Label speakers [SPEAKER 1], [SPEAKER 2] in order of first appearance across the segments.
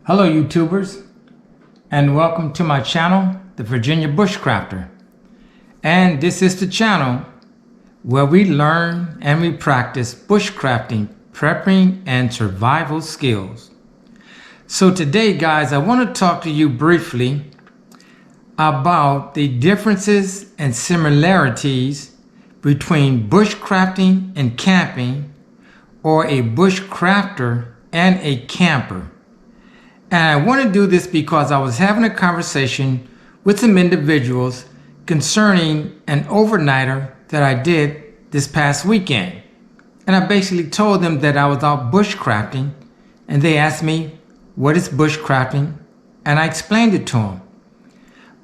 [SPEAKER 1] Hello YouTubers, and welcome to my channel, the Virginia Bushcrafter. And this is the channel where we learn and we practice bushcrafting, prepping, and survival skills. So today guys, I want to talk to you briefly about the differences and similarities between bushcrafting and camping, or a bushcrafter and a camper. And I want to do this because I was having a conversation with some individuals concerning an overnighter that I did this past weekend. And I basically told them that I was out bushcrafting, and they asked me, what is bushcrafting? And I explained it to them.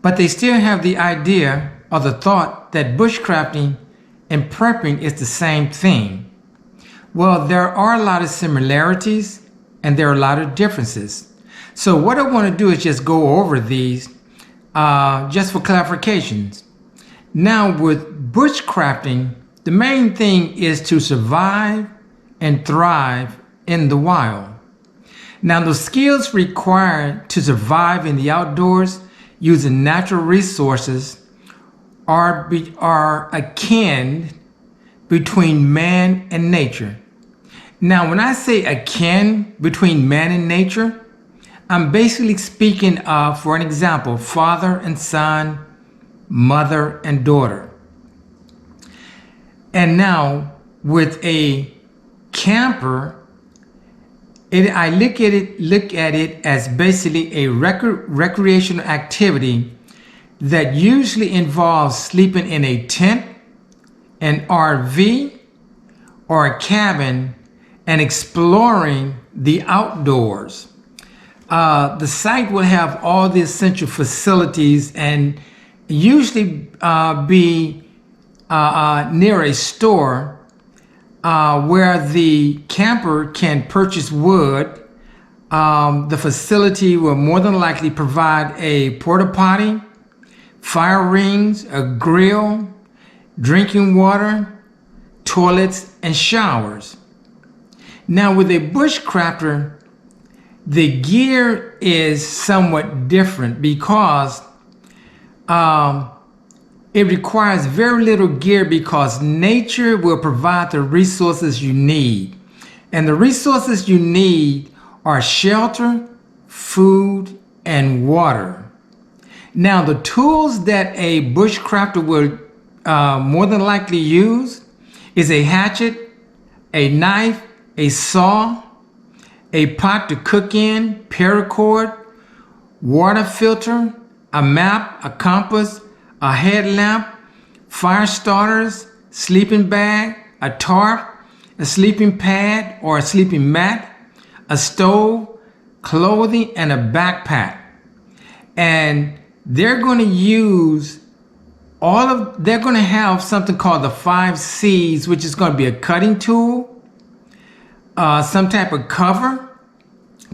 [SPEAKER 1] But they still have the idea or the thought that bushcrafting and prepping is the same thing. Well, there are a lot of similarities and there are a lot of differences. So what I want to do is just go over these just for clarifications. Now with bushcrafting, the main thing is to survive and thrive in the wild. Now the skills required to survive in the outdoors using natural resources are akin between man and nature. Now when I say akin between man and nature, I'm basically speaking of, for an example, father and son, mother and daughter. And now with a camper, I look at it as basically a recreational activity that usually involves sleeping in a tent, an RV, or a cabin and exploring the outdoors. The site will have all the essential facilities and usually be near a store where the camper can purchase wood. The facility will more than likely provide a porta potty, fire rings, a grill, drinking water, toilets, and showers. Now with a bushcrafter, the gear is somewhat different because it requires very little gear because nature will provide the resources you need. And the resources you need are shelter, food, and water. Now the tools that a bushcrafter will more than likely use is a hatchet, a knife, a saw, a pot to cook in, paracord, water filter, a map, a compass, a headlamp, fire starters, sleeping bag, a tarp, a sleeping pad or a sleeping mat, a stove, clothing, and a backpack. And they're going to use they're going to have something called the 5 C's, which is going to be a cutting tool, some type of cover,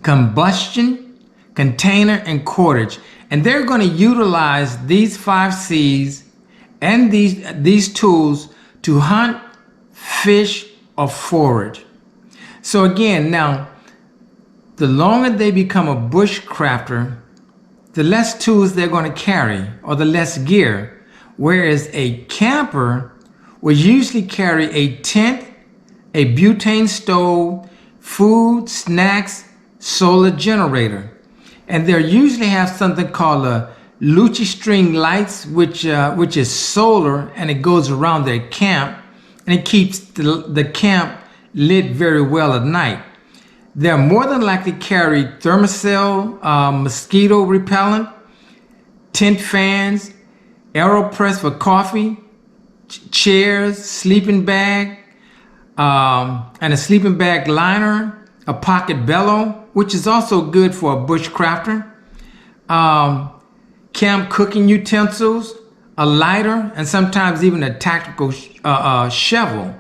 [SPEAKER 1] combustion, container, and cordage. And they're going to utilize these 5 C's and these tools to hunt, fish, or forage. So again, now, the longer they become a bushcrafter, the less tools they're going to carry or the less gear. Whereas a camper will usually carry a tent, a butane stove, food, snacks, solar generator. And they usually have something called a Lucci string lights, which is solar, and it goes around their camp and it keeps the camp lit very well at night. They're more than likely carry thermocell, mosquito repellent, tent fans, AeroPress for coffee, chairs, sleeping bag, and a sleeping bag liner, a pocket bellow, which is also good for a bushcrafter, camp cooking utensils, a lighter, and sometimes even a tactical shovel.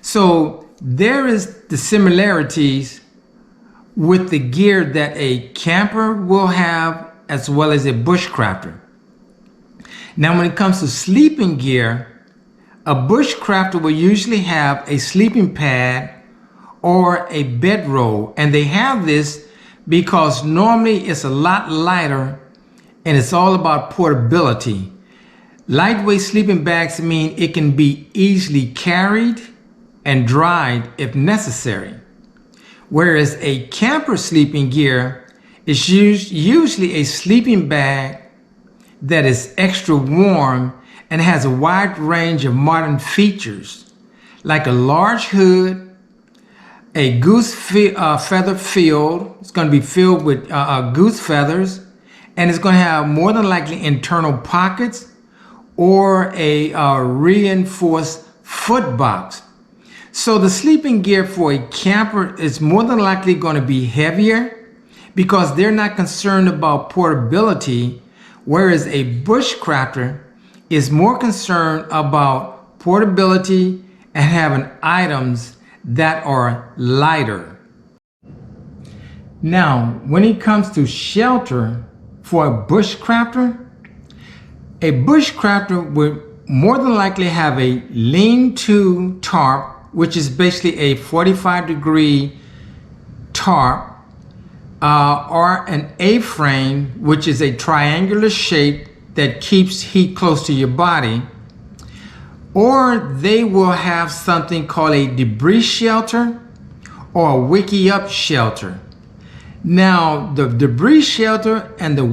[SPEAKER 1] So there is the similarities with the gear that a camper will have as well as a bushcrafter. Now when it comes to sleeping gear, a bushcrafter will usually have a sleeping pad or a bedroll, and they have this because normally it's a lot lighter and it's all about portability. Lightweight sleeping bags mean it can be easily carried and dried if necessary. Whereas a camper sleeping gear is usually a sleeping bag that is extra warm and has a wide range of modern features, like a large hood, a goose feather field. It's going to be filled with goose feathers, and it's going to have more than likely internal pockets or a reinforced foot box. So the sleeping gear for a camper is more than likely going to be heavier because they're not concerned about portability, whereas a bushcrafter is more concerned about portability and having items that are lighter. Now, when it comes to shelter for a bushcrafter would more than likely have a lean-to tarp, which is basically a 45-degree tarp, or an A-frame, which is a triangular shape that keeps heat close to your body. Or they will have something called a debris shelter or a wiki-up shelter. Now, the debris shelter and the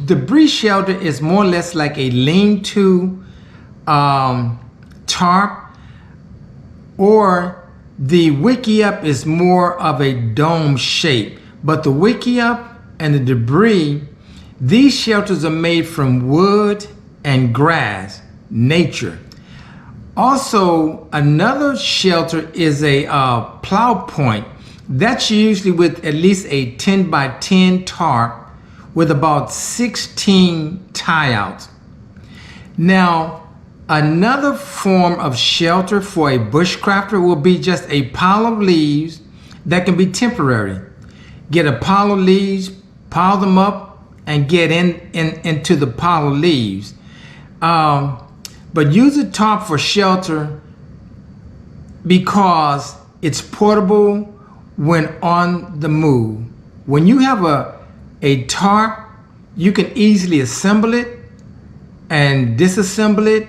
[SPEAKER 1] debris shelter is more or less like a lean-to tarp, or the wiki-up is more of a dome shape. But the wiki-up and the debris, these shelters are made from wood and grass, nature. Also, another shelter is a plow point. That's usually with at least a 10 by 10 tarp with about 16 tie-outs. Now, another form of shelter for a bushcrafter will be just a pile of leaves that can be temporary. Get a pile of leaves, pile them up, and get into the pile of leaves. But use a tarp for shelter because it's portable when on the move. When you have a tarp, you can easily assemble it and disassemble it,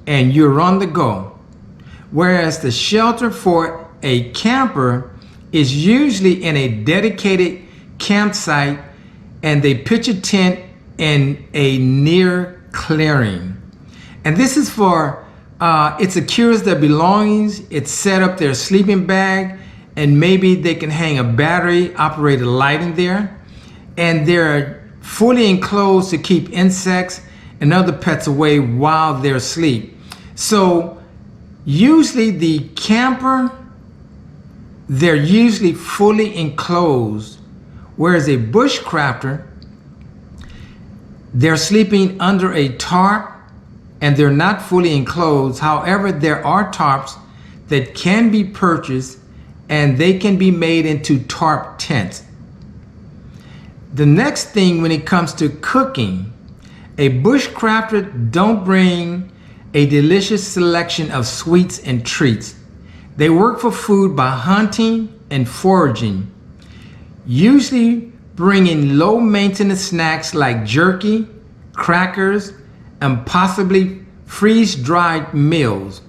[SPEAKER 1] and you're on the go. Whereas the shelter for a camper is usually in a dedicated campsite, and they pitch a tent in a near clearing. And this is for, it secures their belongings, it set up their sleeping bag, and maybe they can hang a battery operated light in there. And they're fully enclosed to keep insects and other pets away while they're asleep. So usually the camper, they're usually fully enclosed, whereas a bushcrafter, they're sleeping under a tarp and they're not fully enclosed. However, there are tarps that can be purchased and they can be made into tarp tents. The next thing when it comes to cooking, a bushcrafter don't bring a delicious selection of sweets and treats. They work for food by hunting and foraging, usually bringing low maintenance snacks like jerky, crackers, and possibly freeze-dried meals.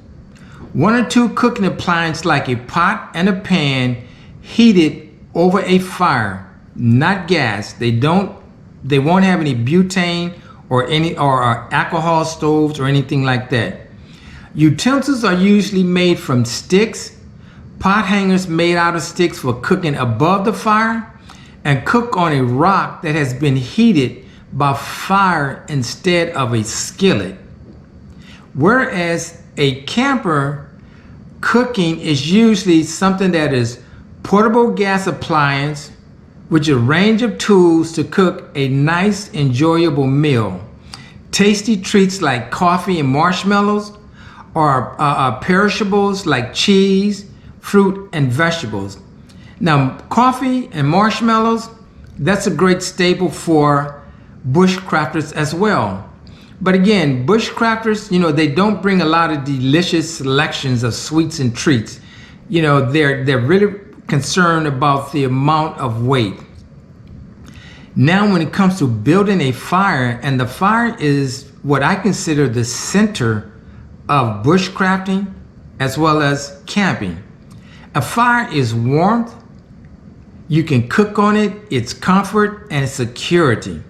[SPEAKER 1] One or two cooking appliances like a pot and a pan heated over a fire, not gas. They won't have any butane or alcohol stoves or anything like that. Utensils are usually made from sticks, pot hangers made out of sticks for cooking above the fire, and cook on a rock that has been heated by fire instead of a skillet. Whereas a camper cooking is usually something that is portable gas appliance with a range of tools to cook a nice, enjoyable meal. Tasty treats like coffee and marshmallows, or perishables like cheese, fruit, and vegetables. Now, coffee and marshmallows, that's a great staple for bushcrafters as well. But again, bushcrafters, they don't bring a lot of delicious selections of sweets and treats. They're really concerned about the amount of weight. Now, when it comes to building a fire, and the fire is what I consider the center of bushcrafting as well as camping. A fire is warmth, you can cook on it, it's comfort, and it's security.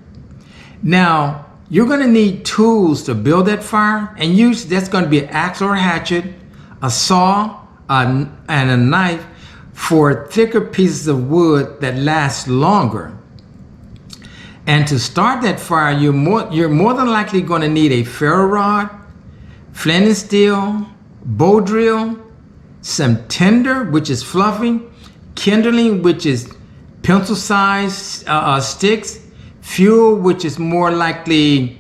[SPEAKER 1] Now, you're going to need tools to build that fire, and usually that's going to be an axe or a hatchet, a saw, and a knife for thicker pieces of wood that last longer. And to start that fire, you're more than likely going to need a ferro rod, flint and steel, bow drill, some tinder, which is fluffy, kindling, which is pencil-sized sticks, fuel, which is more likely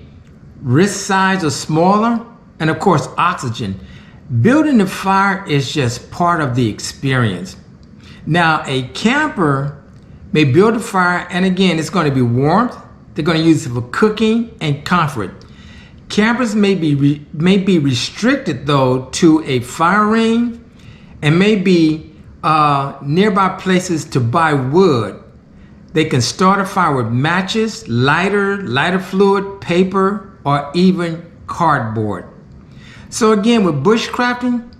[SPEAKER 1] wrist size or smaller, and of course oxygen. Building the fire is just part of the experience. Now, a camper may build a fire, and again, it's going to be warmth. They're going to use it for cooking and comfort. Campers may be restricted though to a fire ring and may be nearby places to buy wood. They can start a fire with matches, lighter fluid, paper, or even cardboard. So again, with bushcrafting,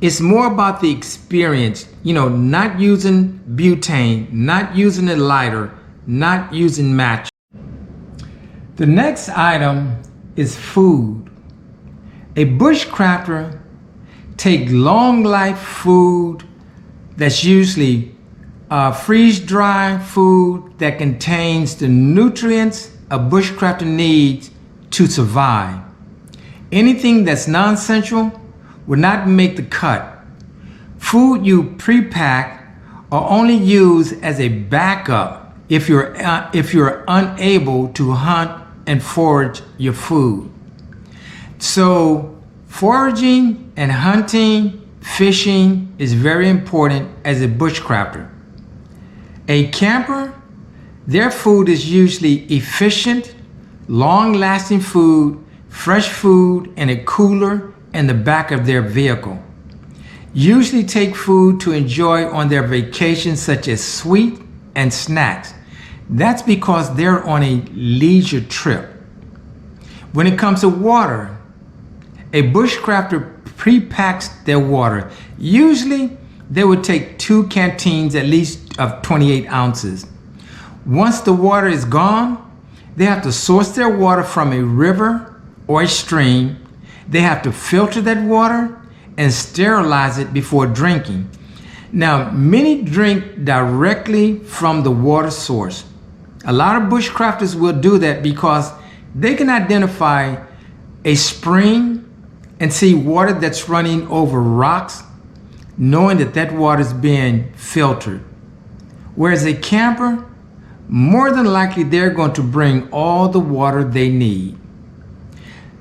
[SPEAKER 1] it's more about the experience, not using butane, not using a lighter, not using matches. The next item is food. A bushcrafter takes long life food that's usually freeze-dry food that contains the nutrients a bushcrafter needs to survive. Anything that's non-essential will not make the cut. Food you pre-pack or only use as a backup if you're unable to hunt and forage your food. So foraging and hunting, fishing is very important as a bushcrafter. A camper, their food is usually efficient, long-lasting food, fresh food in a cooler in the back of their vehicle. Usually take food to enjoy on their vacations, such as sweet and snacks. That's because they're on a leisure trip. When it comes to water, a bushcrafter pre-packs their water. Usually they would take 2 canteens at least of 28 ounces. Once the water is gone, they have to source their water from a river or a stream. They have to filter that water and sterilize it before drinking. Now, many drink directly from the water source. A lot of bushcrafters will do that because they can identify a spring and see water that's running over rocks, knowing that that water is being filtered. Whereas a camper, more than likely they're going to bring all the water they need.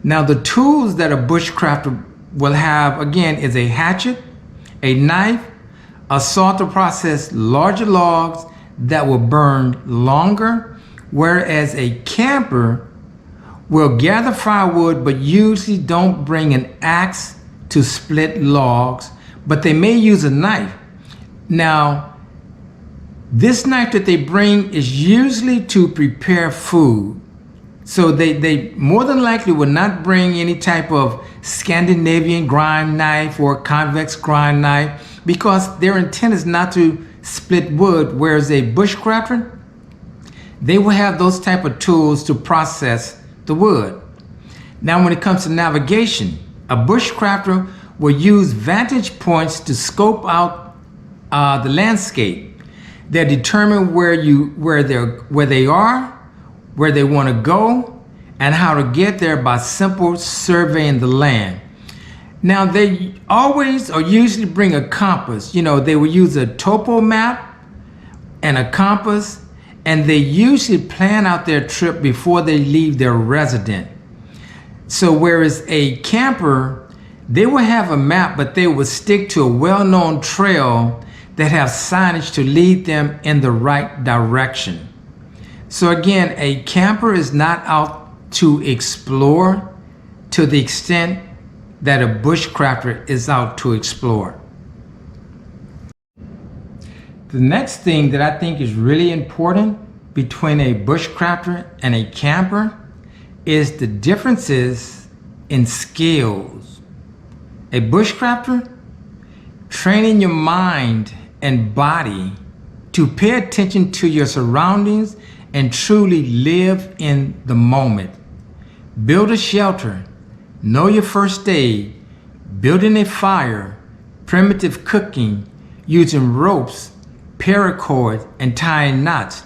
[SPEAKER 1] Now, the tools that a bushcrafter will have, again, is a hatchet, a knife, a saw to process larger logs that will burn longer, whereas a camper will gather firewood but usually don't bring an axe to split logs, but they may use a knife. Now, this knife that they bring is usually to prepare food. So they more than likely will not bring any type of Scandinavian grind knife or convex grind knife because their intent is not to split wood, whereas a bushcrafter, they will have those type of tools to process the wood. Now, when it comes to navigation, a bushcrafter will use vantage points to scope out the landscape. They determine where they are, where they want to go, and how to get there by simple surveying the land. Now, they always or usually bring a compass. They will use a topo map and a compass, and they usually plan out their trip before they leave their residence. So whereas a camper, they will have a map, but they will stick to a well-known trail that have signage to lead them in the right direction. So again, a camper is not out to explore to the extent that a bushcrafter is out to explore. The next thing that I think is really important between a bushcrafter and a camper is the differences in skills. A bushcrafter, training your mind and body to pay attention to your surroundings and truly live in the moment. Build a shelter, know your first aid, building a fire, primitive cooking, using ropes, paracord, and tying knots,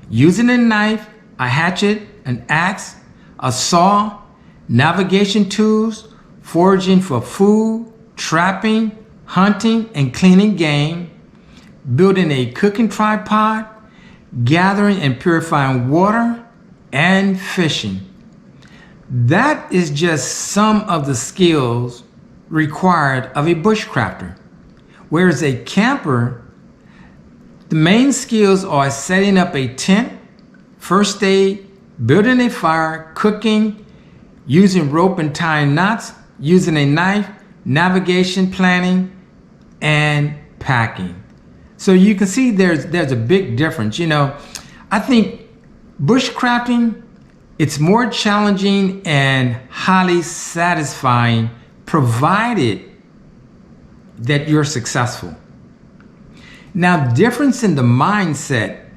[SPEAKER 1] using a knife, a hatchet, an axe, a saw, navigation tools, foraging for food, trapping, hunting, and cleaning game, building a cooking tripod, gathering and purifying water, and fishing. That is just some of the skills required of a bushcrafter. Whereas a camper, the main skills are setting up a tent, first aid, building a fire, cooking, using rope and tying knots, using a knife, navigation, planning, and packing. So you can see there's a big difference. I think bushcrafting, it's more challenging and highly satisfying provided that you're successful. Now, difference in the mindset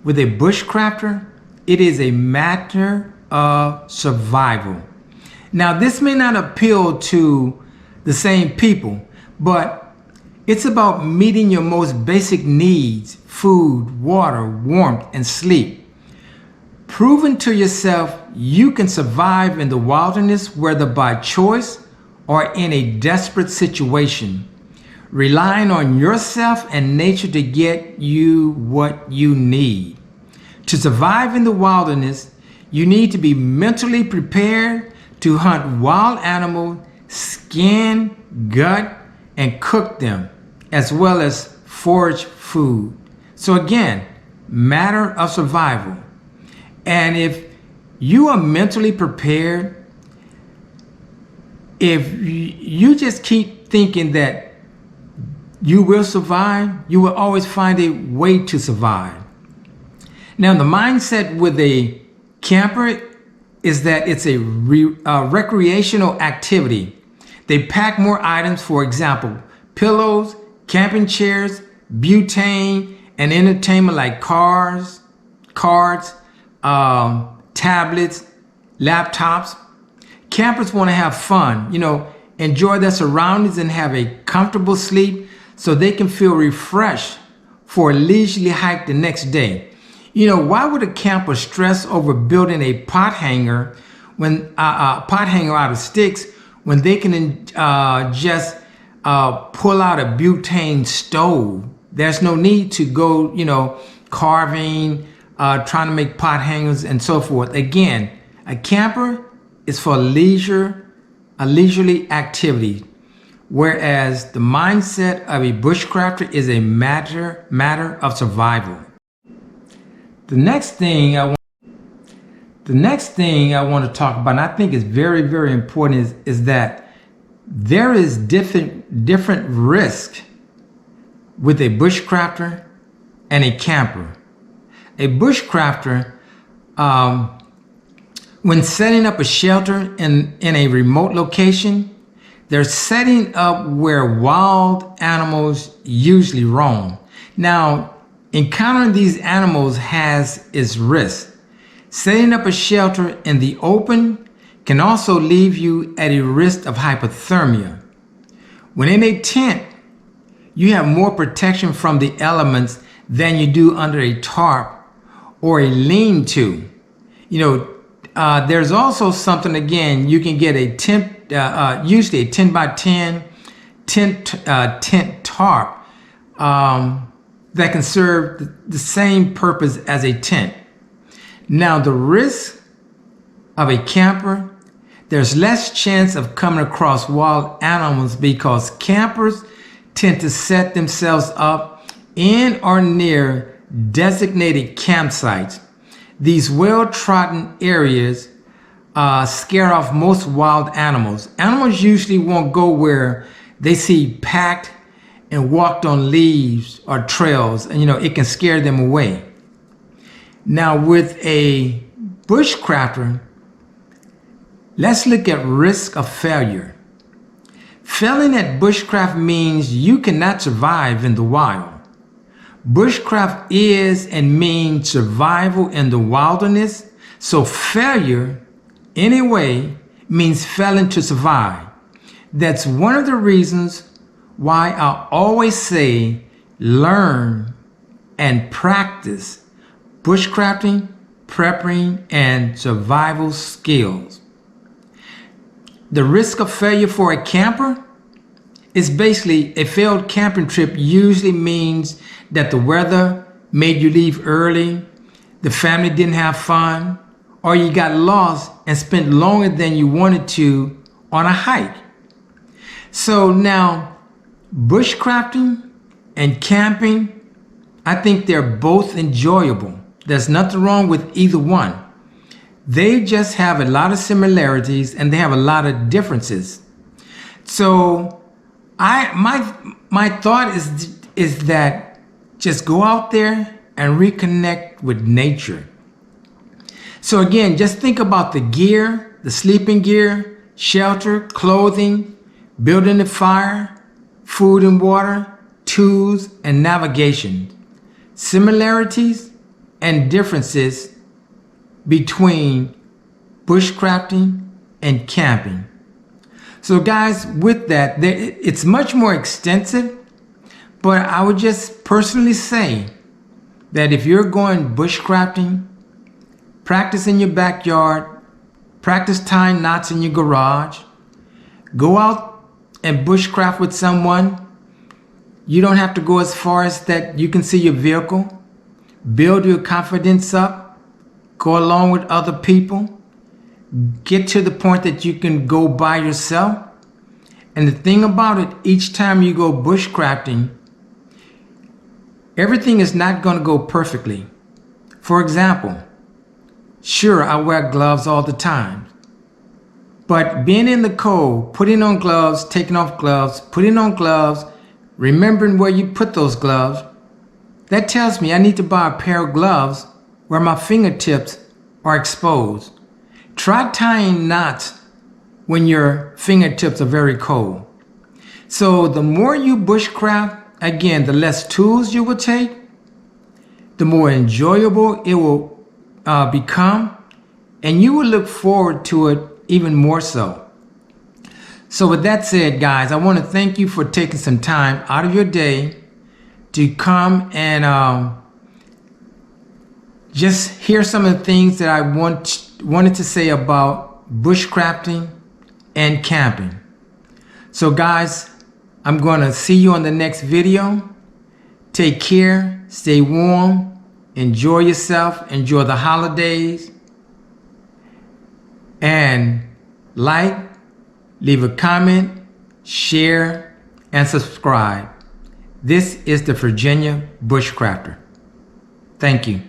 [SPEAKER 1] with a bushcrafter, it is a matter of survival. Now, this may not appeal to the same people, but it's about meeting your most basic needs: food, water, warmth, and sleep. Proving to yourself you can survive in the wilderness, whether by choice or in a desperate situation. Relying on yourself and nature to get you what you need. To survive in the wilderness, you need to be mentally prepared to hunt wild animals, skin, gut, and cook them, as well as forage food. So again, matter of survival. And if you are mentally prepared, if you just keep thinking that you will survive, you will always find a way to survive. Now, the mindset with a camper is that it's a recreational activity. They pack more items, for example, pillows, camping chairs, butane, and entertainment like cars, cards, tablets, laptops. Campers want to have fun, enjoy their surroundings and have a comfortable sleep so they can feel refreshed for a leisurely hike the next day. Why would a camper stress over building a pot hanger out of sticks when they can just pull out a butane stove? There's no need to go, carving, trying to make pot hangers and so forth. Again, a camper is for leisure, a leisurely activity, whereas the mindset of a bushcrafter is a matter of survival. The next thing I want to talk about, and I think is very, very important, is that there is different risk with a bushcrafter and a camper. A bushcrafter, when setting up a shelter in a remote location, they're setting up where wild animals usually roam. Now, encountering these animals has its risk. Setting up a shelter in the open can also leave you at a risk of hypothermia. When in a tent, you have more protection from the elements than you do under a tarp or a lean-to. There's also something, again, you can get a tent, usually a 10 by 10 tent tarp that can serve the same purpose as a tent. Now, the risk of a camper, there's less chance of coming across wild animals because campers tend to set themselves up in or near designated campsites. These well-trodden areas scare off most wild animals. Animals usually won't go where they see packed and walked on leaves or trails, and it can scare them away. Now with a bushcrafter, let's look at risk of failure. Failing at bushcraft means you cannot survive in the wild. Bushcraft is and means survival in the wilderness, so failure, anyway, means failing to survive. That's one of the reasons why I always say learn and practice bushcrafting, prepping, and survival skills. The risk of failure for a camper is basically a failed camping trip usually means that the weather made you leave early, the family didn't have fun, or you got lost and spent longer than you wanted to on a hike. So now, bushcrafting and camping, I think they're both enjoyable. There's nothing wrong with either one. They just have a lot of similarities and they have a lot of differences. So my thought is that just go out there and reconnect with nature. So again, just think about the gear, the sleeping gear, shelter, clothing, building a fire, food and water, tools, and navigation. Similarities and differences between bushcrafting and camping. So guys, with that, it's much more extensive, but I would just personally say that if you're going bushcrafting, practice in your backyard, practice tying knots in your garage, go out and bushcraft with someone. You don't have to go as far as that you can see your vehicle. Build your confidence up, go along with other people, get to the point that you can go by yourself. And the thing about it, each time you go bushcrafting, everything is not going to go perfectly. For example, sure, I wear gloves all the time, but being in the cold, putting on gloves, taking off gloves, putting on gloves, remembering where you put those gloves, that tells me I need to buy a pair of gloves where my fingertips are exposed. Try tying knots when your fingertips are very cold. So the more you bushcraft, again, the less tools you will take, the more enjoyable it will become, and you will look forward to it even more so. So with that said, guys, I want to thank you for taking some time out of your day to come and just hear some of the things that I wanted to say about bushcrafting and camping. So guys, I'm going to see you on the next video. Take care, stay warm, enjoy yourself, enjoy the holidays, and leave a comment, share, and subscribe. This is the Virginia Bushcrafter. Thank you.